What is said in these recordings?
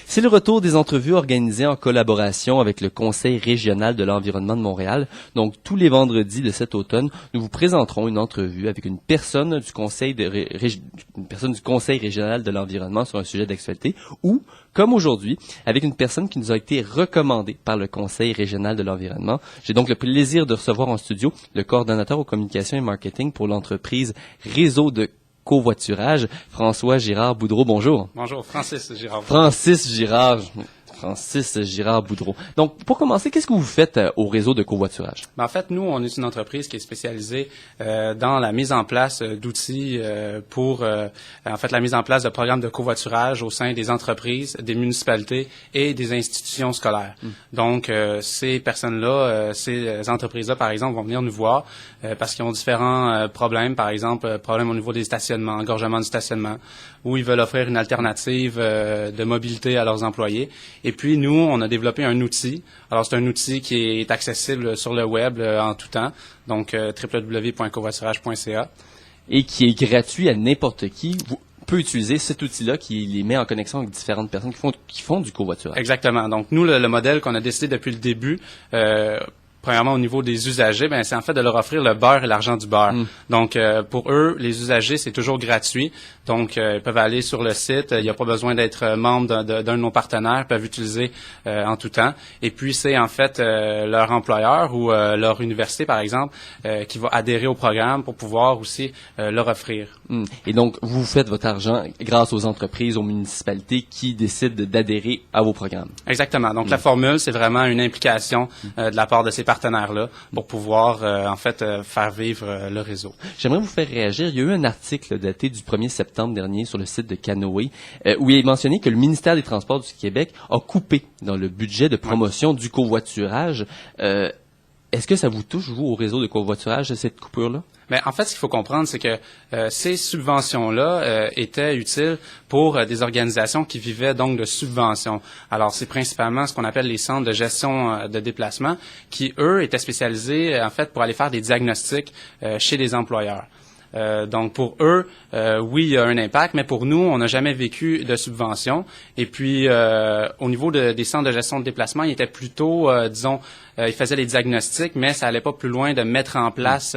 C'est le retour des entrevues organisées en collaboration avec le Conseil régional de l'environnement de Montréal. Donc, tous les vendredis de cet automne, nous vous présenterons une entrevue avec une personne du Conseil régional de l'environnement sur un sujet d'actualité ou, comme aujourd'hui, avec une personne qui nous a été recommandée par le Conseil régional de l'environnement. J'ai donc le plaisir de recevoir en studio le coordonnateur aux communications et marketing pour l'entreprise Réseau de covoiturage, François Girard-Boudreau. Bonjour. Bonjour, Francis Girard. Francis Girard-Boudreau. Donc, pour commencer, qu'est-ce que vous faites au réseau de covoiturage? En fait, nous, on est une entreprise qui est spécialisée dans la mise en place d'outils pour la mise en place de programmes de covoiturage au sein des entreprises, des municipalités et des institutions scolaires. Donc, ces personnes-là, ces entreprises-là, par exemple, vont venir nous voir parce qu'ils ont différents problèmes, par exemple, problèmes au niveau des stationnements, engorgement du stationnement, où ils veulent offrir une alternative de mobilité à leurs employés. Et puis, nous, on a développé un outil. Alors, c'est un outil qui est accessible sur le web en tout temps, donc www.covoiturage.ca. Et qui est gratuit à n'importe qui. Peut utiliser cet outil-là qui les met en connexion avec différentes personnes qui font du covoiturage. Exactement. Donc, nous, le modèle qu'on a décidé depuis le début, premièrement, au niveau des usagers, ben c'est en fait de leur offrir le beurre et l'argent du beurre. Donc, pour eux, les usagers, c'est toujours gratuit. Donc, ils peuvent aller sur le site. Il n'y a pas besoin d'être membre d'un de nos partenaires. Ils peuvent utiliser en tout temps. Et puis, c'est en fait leur employeur ou leur université, par exemple, qui va adhérer au programme pour pouvoir aussi leur offrir. Et donc, vous faites votre argent grâce aux entreprises, aux municipalités qui décident d'adhérer à vos programmes. Exactement. Donc, la formule, c'est vraiment une implication de la part de ces partenaires-là pour pouvoir, faire vivre le réseau. J'aimerais vous faire réagir. Il y a eu un article daté du 1er septembre dernier sur le site de Canoë où il est mentionné que le ministère des Transports du Québec a coupé dans le budget de promotion du covoiturage. Est-ce que ça vous touche, vous, au réseau de covoiturage, cette coupure-là? Mais en fait, ce qu'il faut comprendre, c'est que ces subventions-là étaient utiles pour des organisations qui vivaient donc de subventions. Alors, c'est principalement ce qu'on appelle les centres de gestion de déplacement qui, eux, étaient spécialisés, en fait, pour aller faire des diagnostics chez les employeurs. Donc, pour eux, oui, il y a un impact, mais pour nous, on n'a jamais vécu de subvention. Et puis, au niveau des centres de gestion de déplacement, ils étaient plutôt, ils faisaient les diagnostics, mais ça allait pas plus loin de mettre en place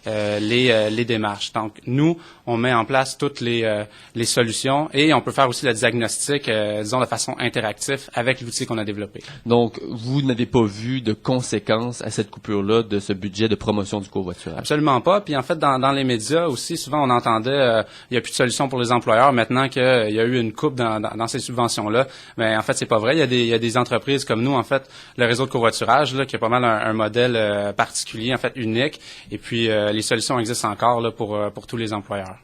les démarches. Donc, nous, on met en place toutes les solutions et on peut faire aussi le diagnostic, de façon interactive avec l'outil qu'on a développé. Donc, vous n'avez pas vu de conséquences à cette coupure-là de ce budget de promotion du covoiturage? Absolument pas. Puis en fait, dans les médias aussi, souvent on entendait il n'y a plus de solution pour les employeurs maintenant qu'il y a eu une coupe dans ces subventions-là. Mais en fait, c'est pas vrai. Il y a des entreprises comme nous, en fait, le réseau de covoiturage, là, qui a pas mal un modèle particulier, en fait, unique. Et puis les solutions existent encore là, pour tous les employeurs.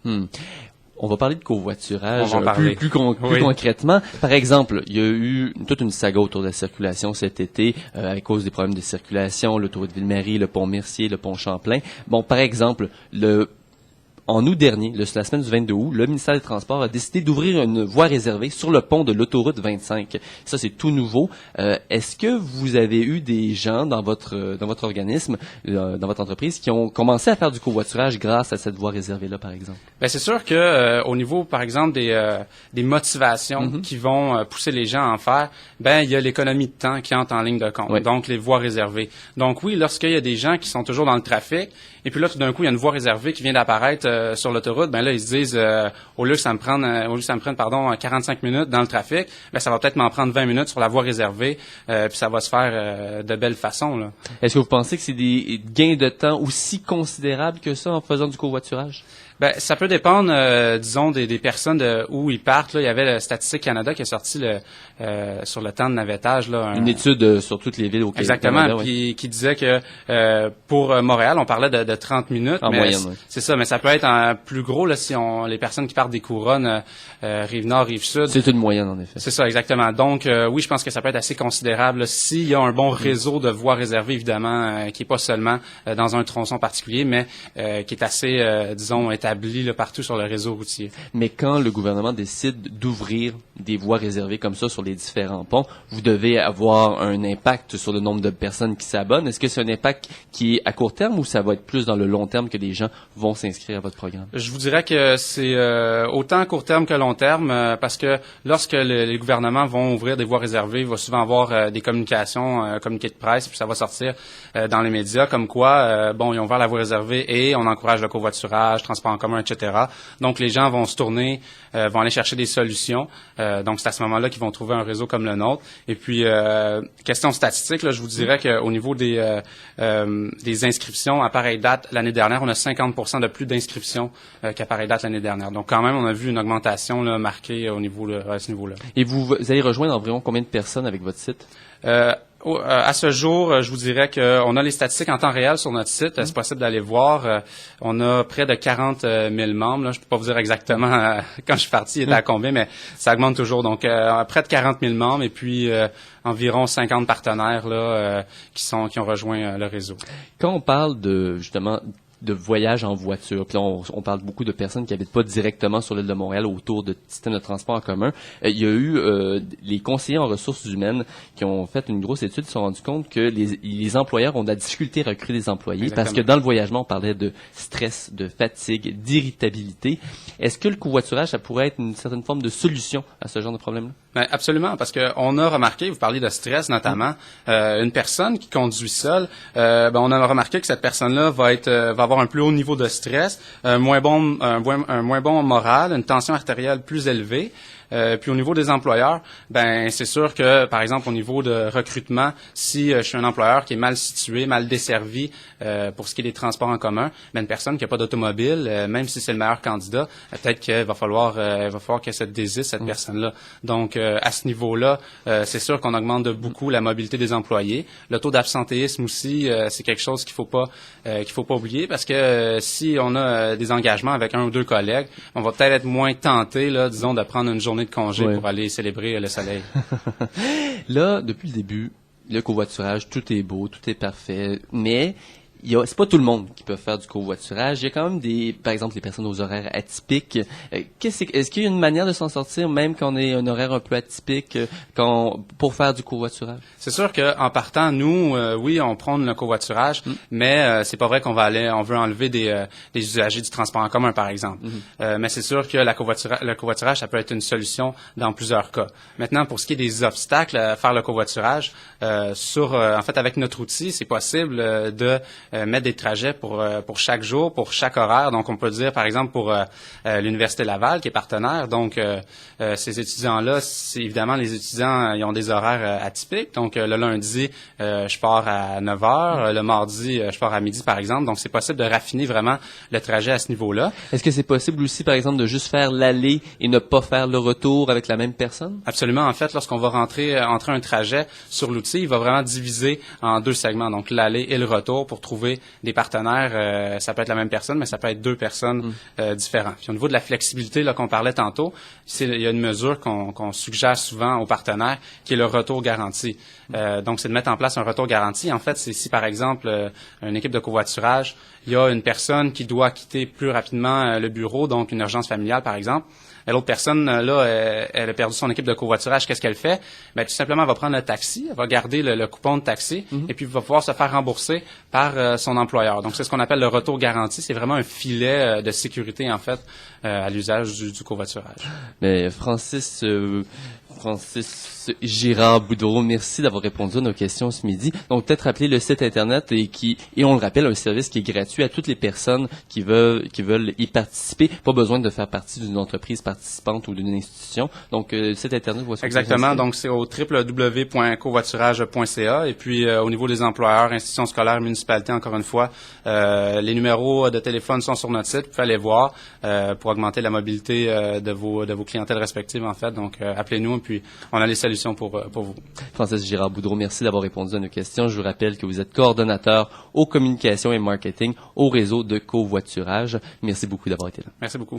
On va parler de covoiturage plus Oui. concrètement. Par exemple, il y a eu toute une saga autour de la circulation cet été à cause des problèmes de circulation, l'autoroute Ville-Marie, le pont Mercier, le pont Champlain. Bon, par exemple, en août dernier, la semaine du 22 août, le ministère des Transports a décidé d'ouvrir une voie réservée sur le pont de l'autoroute 25. Ça, c'est tout nouveau. Est-ce que vous avez eu des gens dans votre organisme, dans votre entreprise, qui ont commencé à faire du covoiturage grâce à cette voie réservée-là, par exemple? Ben c'est sûr que au niveau, par exemple, des motivations qui vont pousser les gens à en faire, ben il y a l'économie de temps qui entre en ligne de compte. Oui. Donc les voies réservées. Donc oui, lorsqu'il y a des gens qui sont toujours dans le trafic, et puis là tout d'un coup il y a une voie réservée qui vient d'apparaître sur l'autoroute, ben là ils se disent au lieu que ça me prenne 45 minutes dans le trafic, ben ça va peut-être m'en prendre 20 minutes sur la voie réservée, puis ça va se faire de belle façon là. Est-ce que vous pensez que c'est des gains de temps aussi considérables que ça en faisant du covoiturage? Ben, ça peut dépendre, disons, des personnes où ils partent. Là, il y avait le Statistique Canada qui a sorti sur le temps de navettage. Là, une étude sur toutes les villes au Québec. Exactement, Canada, puis qui disait que pour Montréal, on parlait de 30 minutes. En moyenne, oui. C'est ça, mais ça peut être plus gros là si les personnes qui partent des couronnes, Rive-Nord, Rive-Sud. C'est une moyenne, en effet. C'est ça, exactement. Donc, oui, je pense que ça peut être assez considérable là, s'il y a un bon réseau de voies réservées, évidemment, qui est pas seulement dans un tronçon particulier, mais qui est assez, disons, établi établis là, partout sur le réseau routier. Mais quand le gouvernement décide d'ouvrir des voies réservées comme ça sur les différents ponts, vous devez avoir un impact sur le nombre de personnes qui s'abonnent. Est-ce que c'est un impact qui est à court terme ou ça va être plus dans le long terme que les gens vont s'inscrire à votre programme? Je vous dirais que c'est autant à court terme que long terme, parce que lorsque les gouvernements vont ouvrir des voies réservées, il va souvent avoir des communications, communiqués de presse, puis ça va sortir dans les médias comme quoi, ils ont ouvert la voie réservée et on encourage le covoiturage, transport en commun, etc. Donc, les gens vont se tourner, vont aller chercher des solutions. Donc, c'est à ce moment-là qu'ils vont trouver un réseau comme le nôtre. Et puis, question statistique, là, je vous dirais qu'au niveau des inscriptions, à pareille date, l'année dernière, on a 50% de plus d'inscriptions qu'à pareille date l'année dernière. Donc, quand même, on a vu une augmentation là, marquée au niveau à ce niveau-là. Et vous allez rejoindre environ combien de personnes avec votre site? À ce jour, je vous dirais qu'on a les statistiques en temps réel sur notre site. C'est possible d'aller voir. On a près de 40 000 membres. Là. Je peux pas vous dire exactement quand je suis parti, il était à combien, mais ça augmente toujours. Donc, près de 40 000 membres et puis environ 50 partenaires là qui ont rejoint le réseau. Quand on parle justement de voyage en voiture. Puis là, on parle beaucoup de personnes qui habitent pas directement sur l'île de Montréal autour de systèmes de transport en commun. Il y a eu les conseillers en ressources humaines qui ont fait une grosse étude, ils se sont rendus compte que les employeurs ont de la difficulté à recruter des employés. Exactement. Parce que dans le voyagement, on parlait de stress, de fatigue, d'irritabilité. Est-ce que le covoiturage, ça pourrait être une certaine forme de solution à ce genre de problème-là? Ben, absolument, parce que on a remarqué, vous parliez de stress notamment, une personne qui conduit seule, on a remarqué que cette personne-là va avoir un plus haut niveau de stress, un moins bon moral, une tension artérielle plus élevée. Puis au niveau des employeurs, ben c'est sûr que, par exemple, au niveau de recrutement, si je suis un employeur qui est mal situé, mal desservi pour ce qui est des transports en commun, ben une personne qui n'a pas d'automobile, même si c'est le meilleur candidat, peut-être qu'il va falloir qu'elle se désiste, cette personne-là. Donc, à ce niveau-là, c'est sûr qu'on augmente de beaucoup la mobilité des employés. Le taux d'absentéisme aussi, c'est quelque chose qu'il faut pas oublier, parce que si on a des engagements avec un ou deux collègues, on va peut-être être moins tenté, là, disons, de prendre une journée de congé pour aller célébrer le soleil. Là, depuis le début, le covoiturage, tout est beau, tout est parfait, mais c'est pas tout le monde qui peut faire du covoiturage. Il y a quand même par exemple, les personnes aux horaires atypiques. Est-ce qu'il y a une manière de s'en sortir, même quand on est un horaire un peu atypique, pour faire du covoiturage? C'est sûr qu'en partant, nous, oui, on prône le covoiturage, mais c'est pas vrai on veut enlever des usagers du transport en commun, par exemple. Mais c'est sûr que le covoiturage, ça peut être une solution dans plusieurs cas. Maintenant, pour ce qui est des obstacles à faire le covoiturage, en fait, avec notre outil, c'est possible de mettre des trajets pour chaque jour, pour chaque horaire. Donc, on peut dire, par exemple, pour l'Université Laval, qui est partenaire. Donc, ces étudiants-là, évidemment, les étudiants, ils ont des horaires atypiques. Donc, le lundi, je pars à 9 heures. Le mardi, je pars à midi, par exemple. Donc, c'est possible de raffiner vraiment le trajet à ce niveau-là. Est-ce que c'est possible aussi, par exemple, de juste faire l'aller et ne pas faire le retour avec la même personne? Absolument. En fait, lorsqu'on va entrer un trajet sur l'outil, il va vraiment diviser en deux segments. Donc, l'aller et le retour pour trouver des partenaires. Ça peut être la même personne, mais ça peut être deux personnes différentes. Puis au niveau de la flexibilité là qu'on parlait tantôt, il y a une mesure qu'on suggère souvent aux partenaires, qui est le retour garanti. Donc, c'est de mettre en place un retour garanti. En fait, c'est si, par exemple, une équipe de covoiturage, il y a une personne qui doit quitter plus rapidement le bureau, donc une urgence familiale, par exemple. Et l'autre personne, là, elle a perdu son équipe de covoiturage. Qu'est-ce qu'elle fait? Ben, tout simplement, elle va prendre le taxi, elle va garder le coupon de taxi, et puis va pouvoir se faire rembourser par son employeur. Donc, c'est ce qu'on appelle le retour garanti. C'est vraiment un filet de sécurité, en fait, à l'usage du covoiturage. Mais Francis Girard-Boudreau, merci d'avoir répondu à nos questions ce midi. Donc, peut-être rappeler le site Internet et on le rappelle, un service qui est gratuit à toutes les personnes qui veulent y participer. Pas besoin de faire partie d'une entreprise participante ou d'une institution. Donc, le site Internet, voici. Exactement. Donc, c'est au www.covoiturage.ca. Et puis, au niveau des employeurs, institutions scolaires, municipalités, encore une fois, les numéros de téléphone sont sur notre site. Vous pouvez aller voir pour augmenter la mobilité de vos clientèles respectives, en fait. Donc, appelez-nous et puis on a les solutions pour vous. Francis Girard-Boudreau, merci d'avoir répondu à nos questions. Je vous rappelle que vous êtes coordonnateur aux communications et marketing au réseau de covoiturage. Merci beaucoup d'avoir été là. Merci beaucoup.